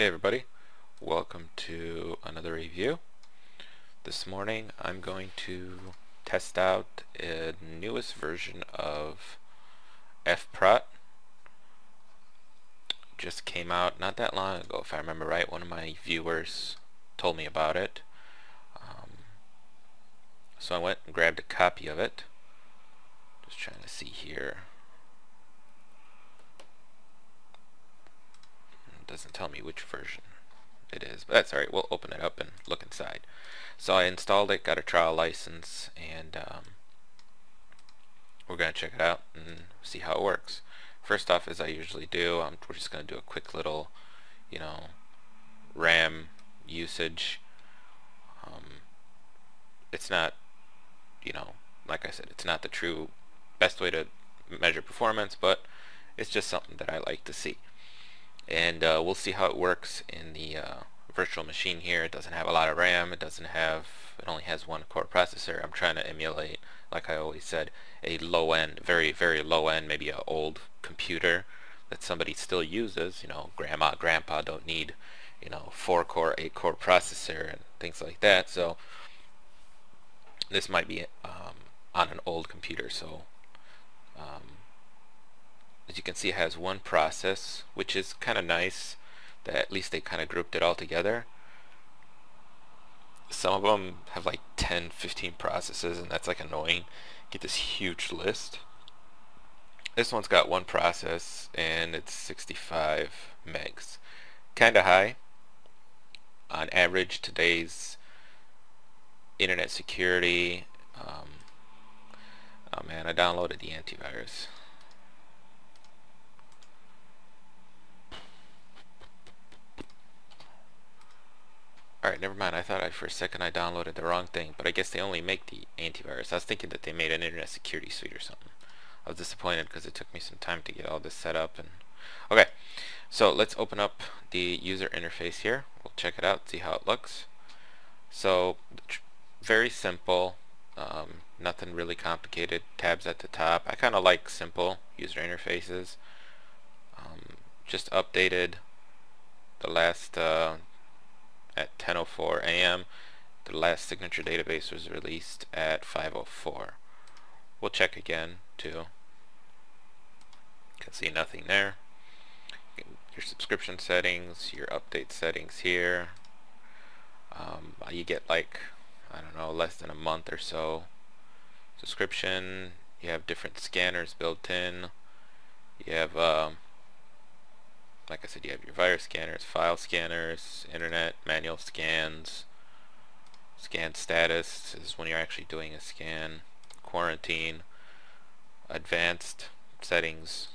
Hey everybody, welcome to another review. This morning I'm going to test out a newest version of F-Prot. Just came out not that long ago, if I remember right. One of my viewers told me about it. So I went and grabbed a copy of it. Just trying to see here. It doesn't tell me which version it is, but that's alright. We'll open it up and look inside. So I installed it, got a trial license, and we're going to check it out and see how it works. First off, as I usually do, we're just going to do a quick little, RAM usage. It's not, like I said, it's not the true best way to measure performance, but it's just something that I like to see. And we'll see how it works in the virtual machine here. It doesn't have a lot of RAM. It only has one core processor. I'm trying to emulate, like I always said, a low end, very, very low end, maybe an old computer that somebody still uses. Grandma, grandpa don't need, 4-core, 8-core processor and things like that. So this might be on an old computer. So as you can see, it has one process, which is kind of nice that at least they kind of grouped it all together. Some of them have like 10, 15 processes, and that's like annoying. Get this huge list. This one's got one process, and it's 65 megs. Kind of high. On average, today's internet security. Oh man, I downloaded the antivirus. Alright, never mind. I thought for a second I downloaded the wrong thing, but I guess they only make the antivirus. I was thinking that they made an internet security suite or something. I was disappointed because it took me some time to get all this set up. Okay, so let's open up the user interface here. We'll check it out, see how it looks. So, very simple. Nothing really complicated. Tabs at the top. I kind of like simple user interfaces. Just updated the last at 10:04 a.m. The last signature database was released at 5:04. We'll check again too. You can see nothing there. Your subscription settings, your update settings here. You get like, I don't know, less than a month or so subscription. You have different scanners built in. You have like I said, you have your virus scanners, file scanners, internet, manual scans, scan status. This is when you're actually doing a scan, quarantine, advanced settings,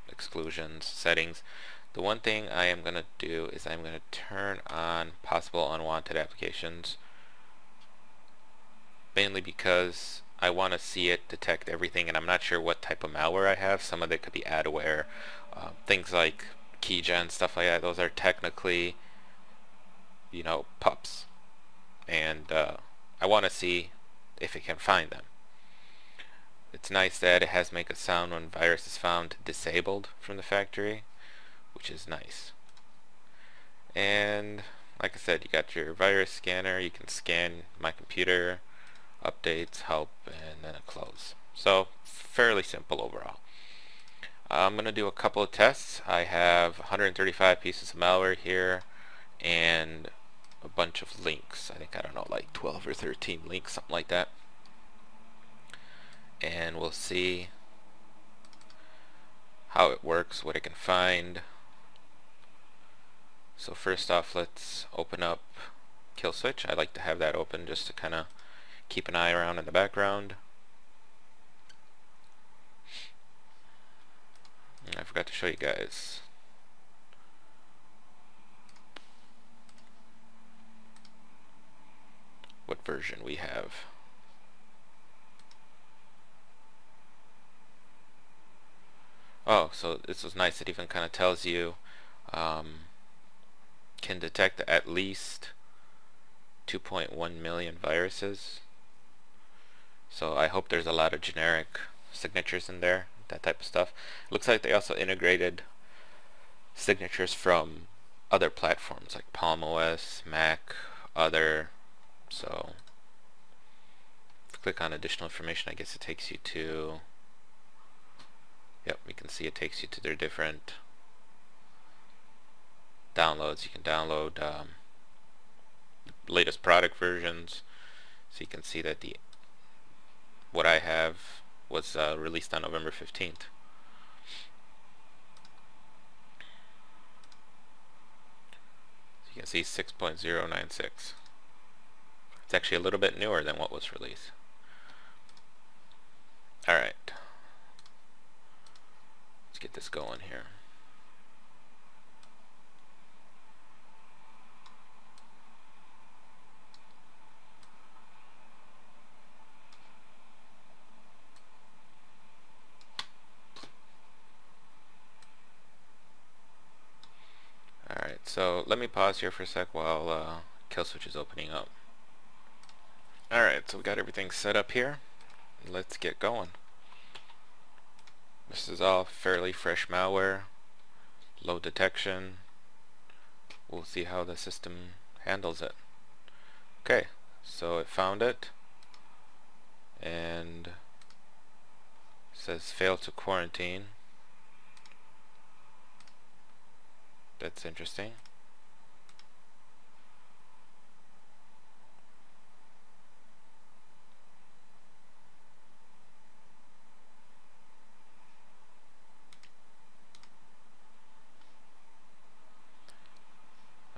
exclusions, settings. The one thing I am going to do is I'm going to turn on possible unwanted applications, mainly because I want to see it detect everything, and I'm not sure what type of malware I have. Some of it could be adware, things like keygen, stuff like that. Those are technically, pups, and I want to see if it can find them. It's nice that it has make a sound when virus is found disabled from the factory, which is nice. And like I said, you got your virus scanner. You can scan my computer, updates, help, and then a close. So fairly simple overall. I'm going to do a couple of tests. I have 135 pieces of malware here and a bunch of links. I think, I don't know, like 12 or 13 links, something like that. And we'll see how it works, what it can find. So first off, let's open up Kill Switch. I like to have that open just to kind of keep an eye around in the background. I forgot to show you guys. What version we have. Oh, so this was nice. It even kind of tells you can detect at least 2.1 million viruses. So I hope there's a lot of generic signatures in there, that type of stuff. Looks like they also integrated signatures from other platforms like Palm OS, Mac, other. So if you click on additional information, I guess it takes you to, yep, you can see it takes you to their different downloads. You can download latest product versions, so you can see that what I have was released on November 15th. So you can see 6.096. It's actually a little bit newer than what was released. Alright, let's get this going here. Alright, so let me pause here for a sec while Killswitch is opening up. Alright, so we got everything set up here. Let's get going. This is all fairly fresh malware. Low detection. We'll see how the system handles it. Okay, so it found it and says fail to quarantine. That's interesting.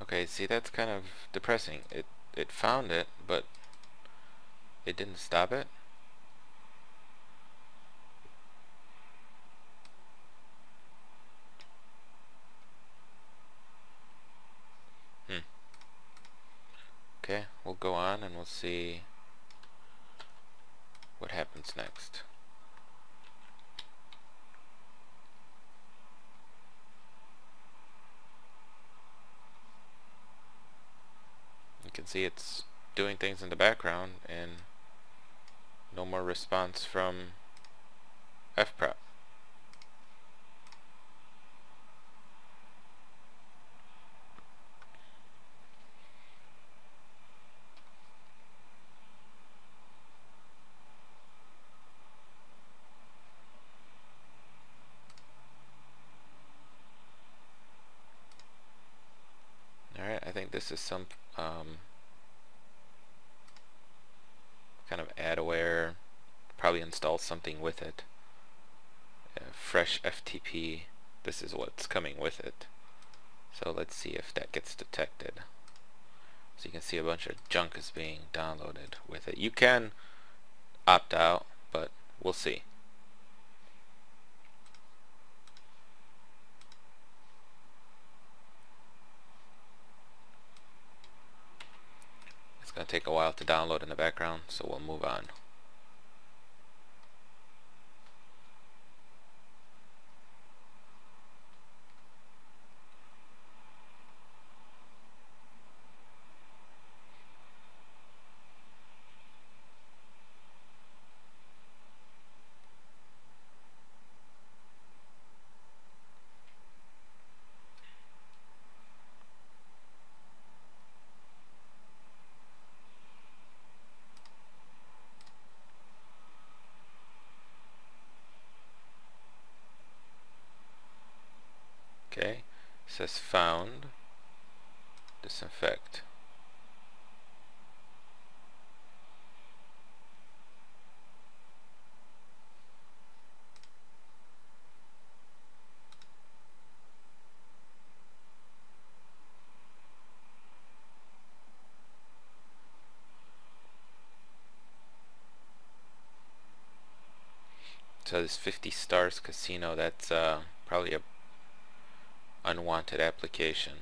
Okay, see, that's kind of depressing. It found it, but it didn't stop it. Okay, we'll go on and we'll see what happens next. You can see it's doing things in the background and no more response from F-Prot. Alright, I think this is some kind of adware. Probably install something with it. Fresh FTP. This is what's coming with it. So let's see if that gets detected. So you can see a bunch of junk is being downloaded with it. You can opt out, but we'll see. It's going to take a while to download in the background, so we'll move on. Okay, it says found, disinfect. So this 50 stars casino, that's probably a unwanted application.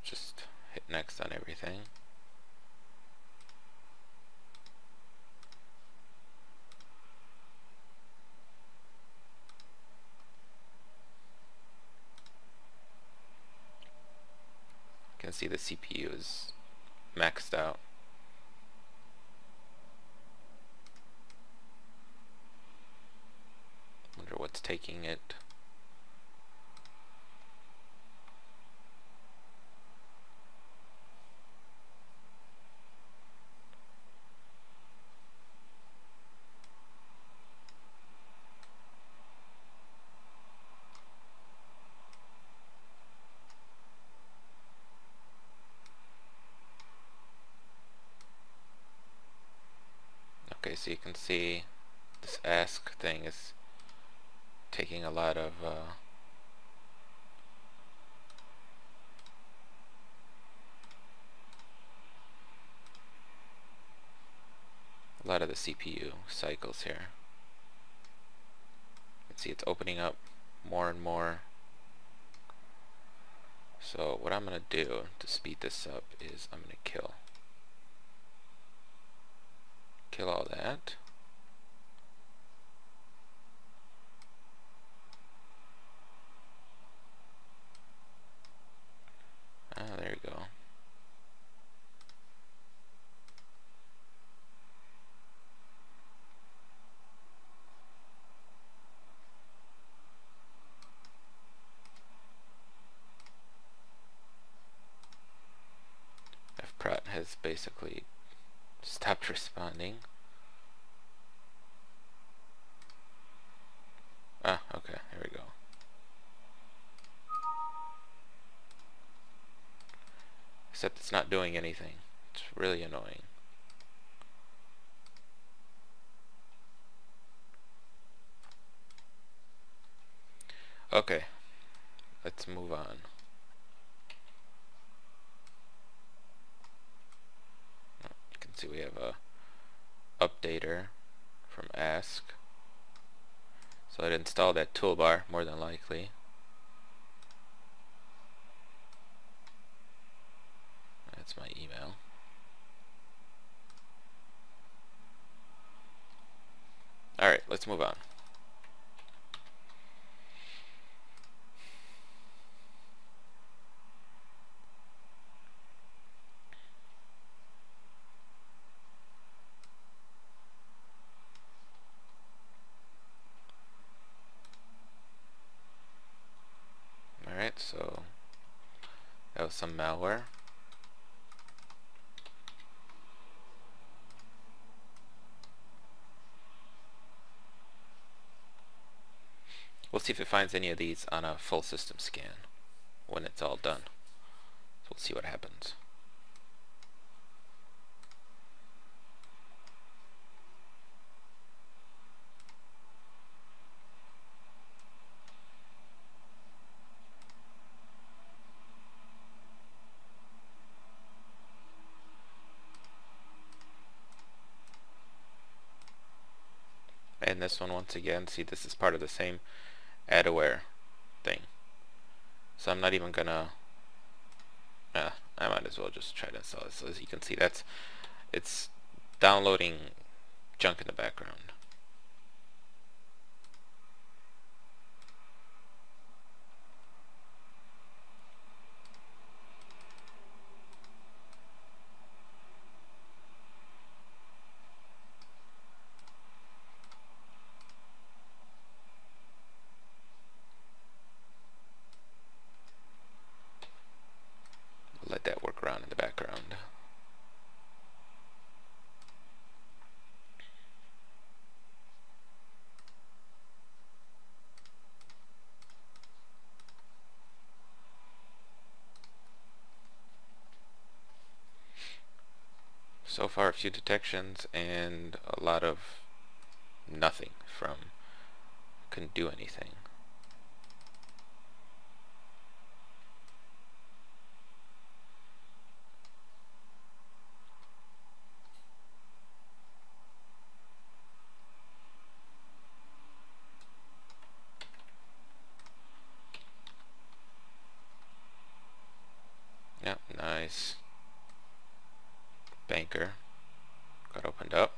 Just hit next on everything. You can see the CPU is maxed out. taking it. Okay, so you can see this ask thing is taking a lot of the CPU cycles here. You can see it's opening up more and more. So what I'm going to do to speed this up is I'm going to kill all that. There you go. F-Prot has basically stopped responding. Okay, here we go. Except it's not doing anything. It's really annoying. Okay, let's move on. You can see we have a updater from ask. So I'd install that toolbar more than likely. That's my email. Alright, let's move on. Alright, so that was some malware. We'll see if it finds any of these on a full system scan when it's all done. So we'll see what happens. And this one, once again, see, this is part of the same adware thing. So I'm not even gonna I might as well just try to install it. So as you can see, it's downloading junk in the background. Let that work around in the background. So far, a few detections and a lot of nothing from couldn't do anything. Yep, nice. Banker got opened up.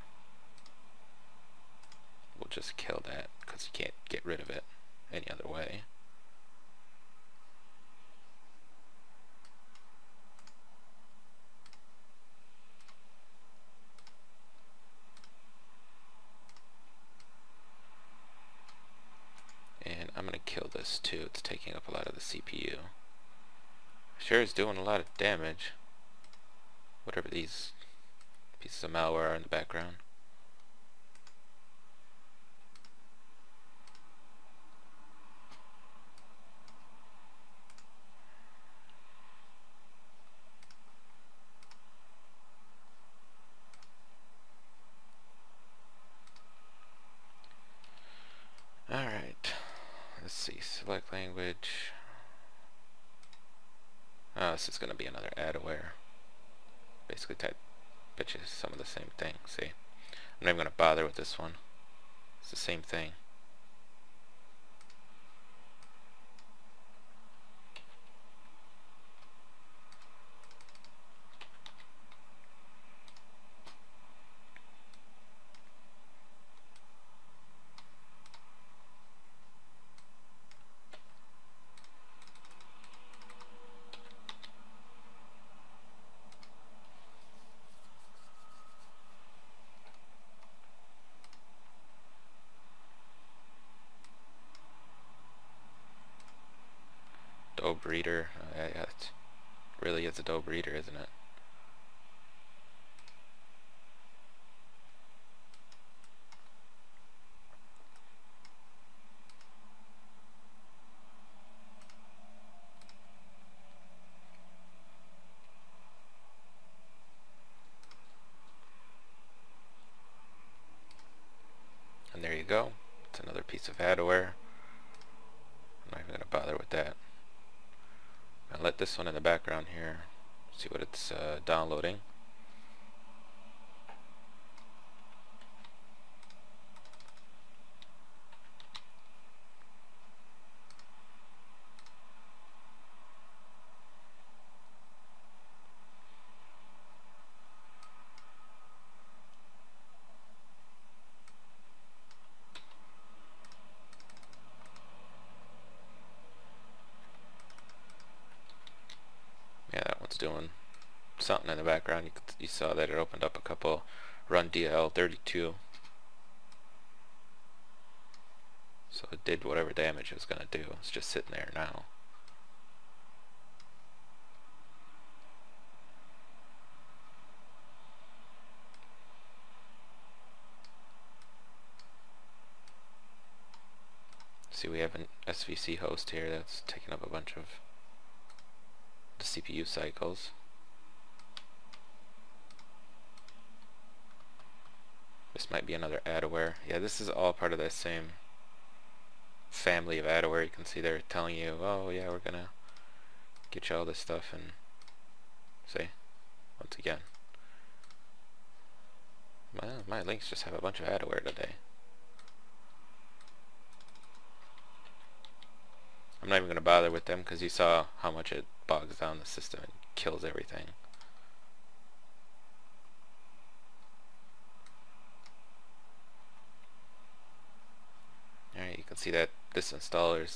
We'll just kill that because you can't get rid of it any other way. I'm gonna kill this too. It's taking up a lot of the CPU. Sure is doing a lot of damage. Whatever these pieces of malware are in the background. Alright. Let's see. Select language. Oh, this is gonna be another adware. Basically type bitches some of the same thing. See? I'm not even gonna bother with this one. It's the same thing. Doe breeder. Yeah, it really is a doe breeder, isn't it? And there you go. It's another piece of adware. I'm not even going to bother with that. I'll let this one in the background here. See what it's downloading. Yeah, that one's doing something in the background. You saw that it opened up a couple run DL32. So it did whatever damage it was going to do. It's just sitting there now. See, we have an SVC host here that's taking up a bunch of the CPU cycles. This might be another adware. Yeah, this is all part of that same family of adware. You can see they're telling you, oh yeah, we're gonna get you all this stuff, and see, once again, my links just have a bunch of adware today. I'm not even gonna bother with them because you saw how much it bogs down the system and kills everything. Alright, you can see that this installer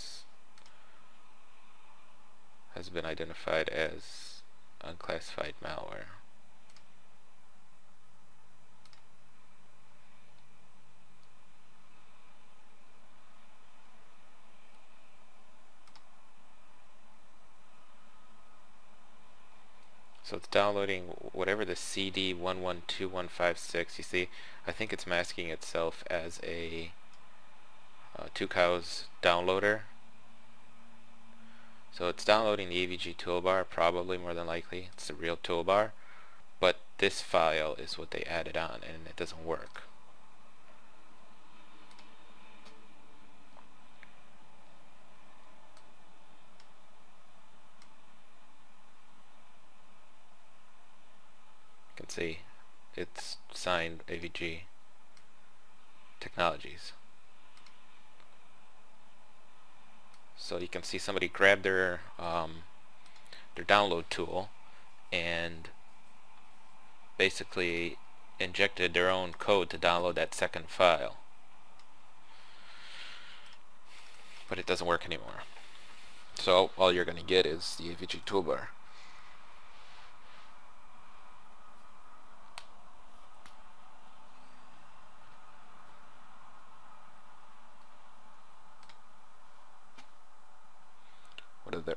has been identified as unclassified malware. So it's downloading whatever the CD112156. You see, I think it's masking itself as a 2cows downloader. So it's downloading the AVG toolbar, probably more than likely. It's the real toolbar. But this file is what they added on, and it doesn't work. You can see it's signed AVG Technologies. So you can see somebody grabbed their download tool and basically injected their own code to download that second file. But it doesn't work anymore. So all you're going to get is the AVG toolbar.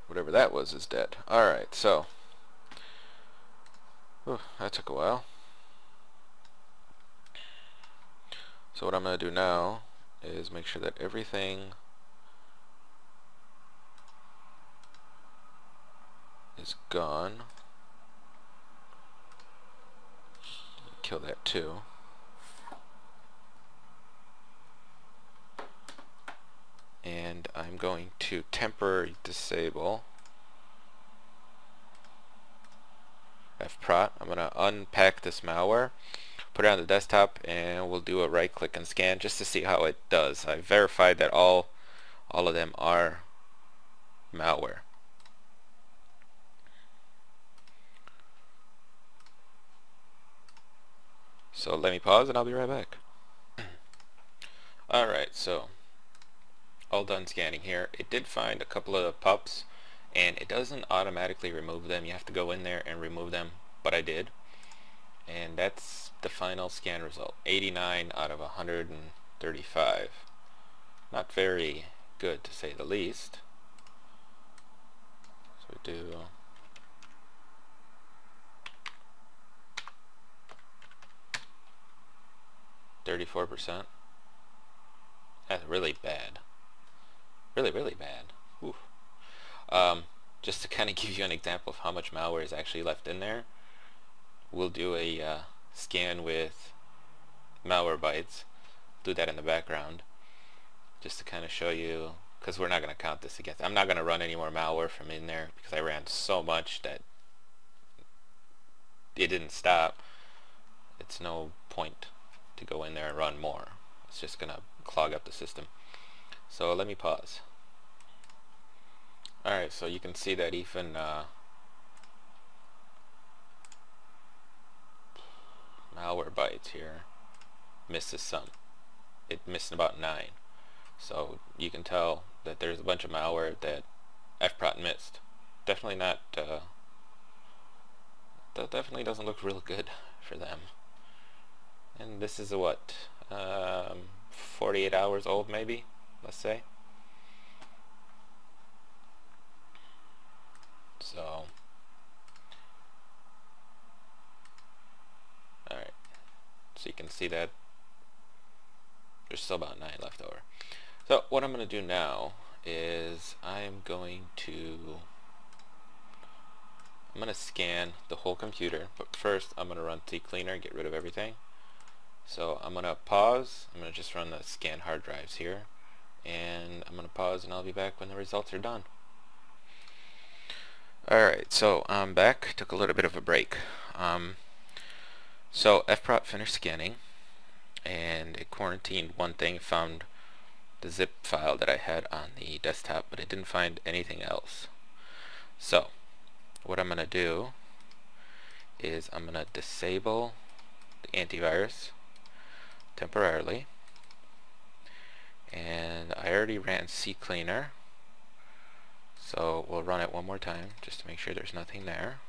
whatever that was is dead. Alright, so that took a while. So what I'm going to do now is make sure that everything is gone. Kill that too. And I'm going to temporarily disable F-Prot. I'm going to unpack this malware, put it on the desktop, and we'll do a right click and scan just to see how it does. I verified that all of them are malware. So let me pause and I'll be right back. Alright, so all done scanning here. It did find a couple of pups, and it doesn't automatically remove them. You have to go in there and remove them, but I did. And that's the final scan result. 89 out of 135. Not very good, to say the least. So we do 34%. That's really bad. Really bad. Oof. Just to kind of give you an example of how much malware is actually left in there, we'll do a scan with Malwarebytes. Do that in the background just to kind of show you, because we're not going to count this against. I'm not going to run any more malware from in there because I ran so much that it didn't stop. It's no point to go in there and run more. It's just going to clog up the system. So let me pause. Alright, so you can see that even Malwarebytes here misses some. It missed about 9. So you can tell that there's a bunch of malware that F-Prot missed. Definitely not, that definitely doesn't look real good for them. And this is a what, 48 hours old maybe, let's say. So, alright, so you can see that there's still about 9 left over. So what I'm going to do now is I'm going to scan the whole computer, but first I'm going to run CCleaner, get rid of everything. So I'm going to pause. I'm going to just run the scan hard drives here, and I'm going to pause and I'll be back when the results are done. Alright, so I'm back. Took a little bit of a break. So F-Prot finished scanning, and it quarantined one thing, found the zip file that I had on the desktop, but it didn't find anything else. So what I'm going to do is I'm going to disable the antivirus temporarily, and I already ran CCleaner, so we'll run it one more time just to make sure there's nothing there.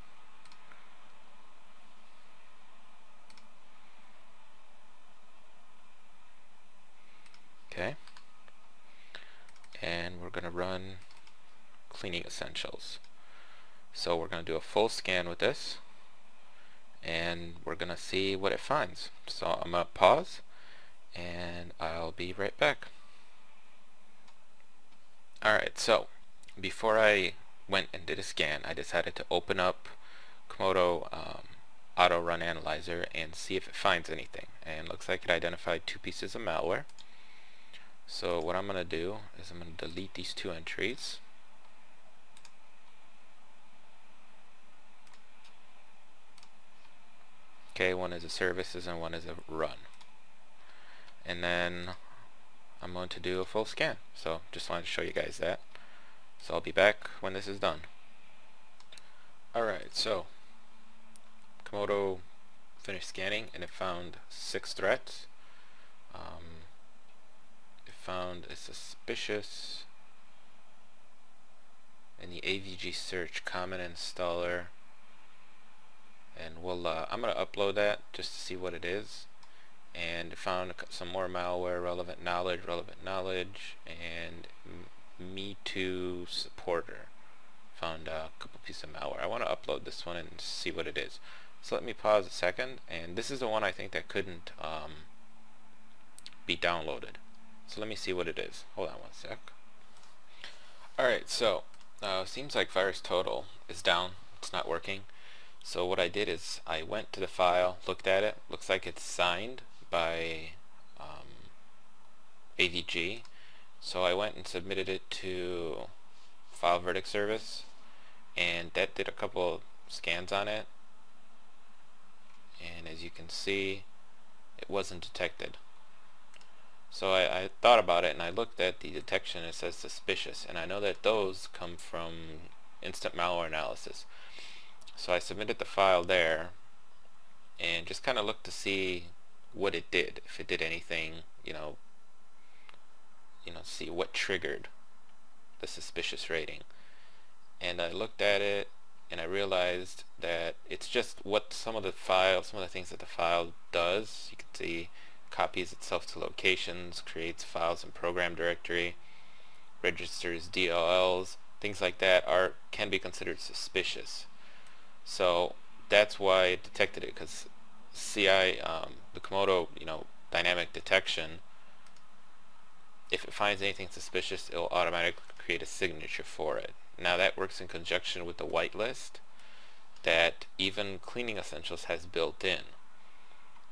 Okay, and we're going to run Cleaning Essentials. So we're going to do a full scan with this, and we're going to see what it finds. So I'm going to pause, and I'll be right back. Alright, so before I went and did a scan, I decided to open up Komodo Auto Run Analyzer and see if it finds anything. And it looks like it identified 2 pieces of malware. So what I'm going to do is I'm going to delete these 2 entries. Okay, one is a services and one is a run. And then I'm going to do a full scan. So just wanted to show you guys that. So I'll be back when this is done. Alright, so Komodo finished scanning and it found 6 threats. It found a suspicious in the AVG search common installer, and we'll I'm gonna upload that just to see what it is. And it found some more malware, relevant knowledge, and Me Too supporter. Found a couple pieces of malware. I want to upload this one and see what it is. So let me pause a second, and this is the one I think that couldn't be downloaded. So let me see what it is. Hold on one sec. Alright, so seems like VirusTotal is down. It's not working. So what I did is I went to the file, looked at it. Looks like it's signed by AVG. So I went and submitted it to File Verdict Service, and that did a couple scans on it. And as you can see, it wasn't detected. So I thought about it, and I looked at the detection. It says suspicious, and I know that those come from instant malware analysis. So I submitted the file there and just kind of looked to see what it did, if it did anything, see what triggered the suspicious rating. And I looked at it and I realized that it's just what some of the things that the file does. You can see copies itself to locations, creates files in program directory, registers DLLs, things like that can be considered suspicious. So that's why it detected it, because CI, the Komodo, dynamic detection, if it finds anything suspicious, it'll automatically create a signature for it. Now that works in conjunction with the whitelist that even Cleaning Essentials has built in.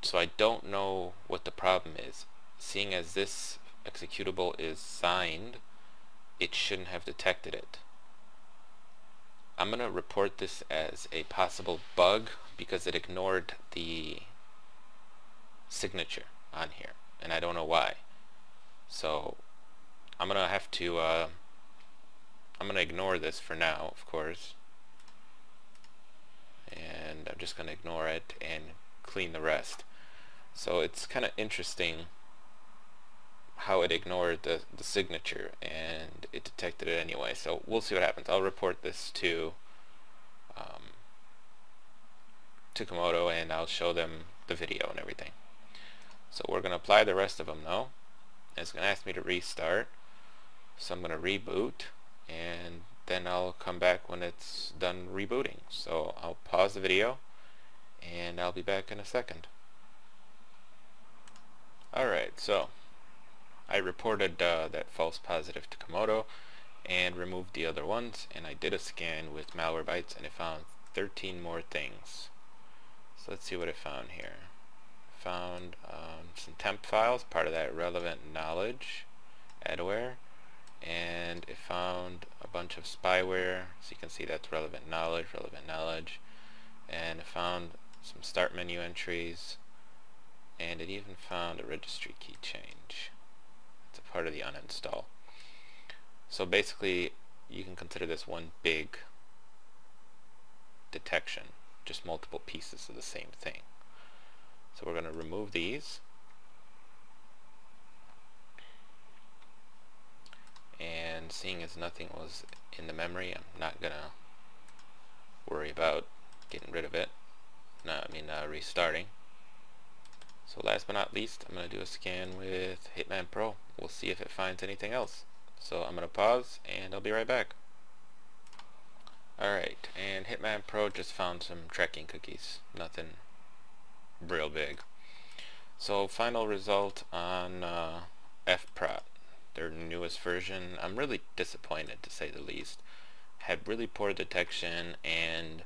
So I don't know what the problem is. Seeing as this executable is signed, it shouldn't have detected it. I'm going to report this as a possible bug because it ignored the signature on here, and I don't know why. So I'm going to have to I'm going to ignore this for now, of course, and I'm just going to ignore it and clean the rest. So it's kind of interesting how it ignored the signature and it detected it anyway. So we'll see what happens. I'll report this to Komodo, and I'll show them the video and everything. So we're going to apply the rest of them now. It's going to ask me to restart, so I'm going to reboot, and then I'll come back when it's done rebooting. So I'll pause the video and I'll be back in a second. Alright, so I reported that false positive to Komodo and removed the other ones, and I did a scan with Malwarebytes and it found 13 more things. So let's see what it found here. Found some temp files, part of that relevant knowledge adware, and it found a bunch of spyware, so you can see that's relevant knowledge, and it found some start menu entries, and it even found a registry key change. It's a part of the uninstall. So basically you can consider this one big detection, just multiple pieces of the same thing. So we're going to remove these, and seeing as nothing was in the memory, I'm not going to worry about getting rid of it. Restarting. So last but not least, I'm going to do a scan with Hitman Pro. We'll see if it finds anything else. So I'm going to pause and I'll be right back. Alright, and Hitman Pro just found some tracking cookies. Nothing real big. So final result on F-Prot, their newest version. I'm really disappointed, to say the least. Had really poor detection and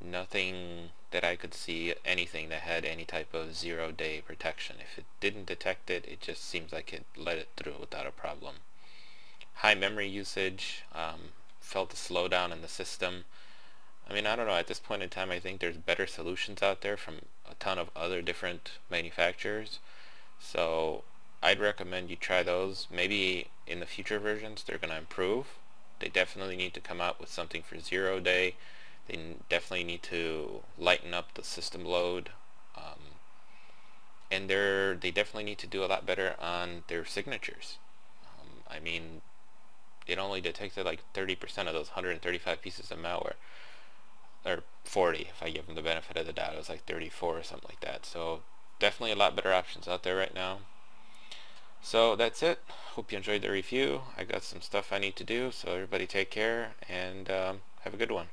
nothing that I could see, anything that had any type of 0-day protection. If it didn't detect it, it just seems like it let it through without a problem. High memory usage, felt a slowdown in the system. I don't know, at this point in time I think there's better solutions out there from a ton of other different manufacturers. So I'd recommend you try those. Maybe in the future versions they're going to improve. They definitely need to come out with something for 0-day. They definitely need to lighten up the system load, and they definitely need to do a lot better on their signatures. It only detected like 30% of those 135 pieces of malware, or 40 if I give them the benefit of the doubt. It was like 34 or something like that. So definitely a lot better options out there right now. So that's it. hope you enjoyed the review. I got some stuff I need to do, so everybody take care, and have a good one.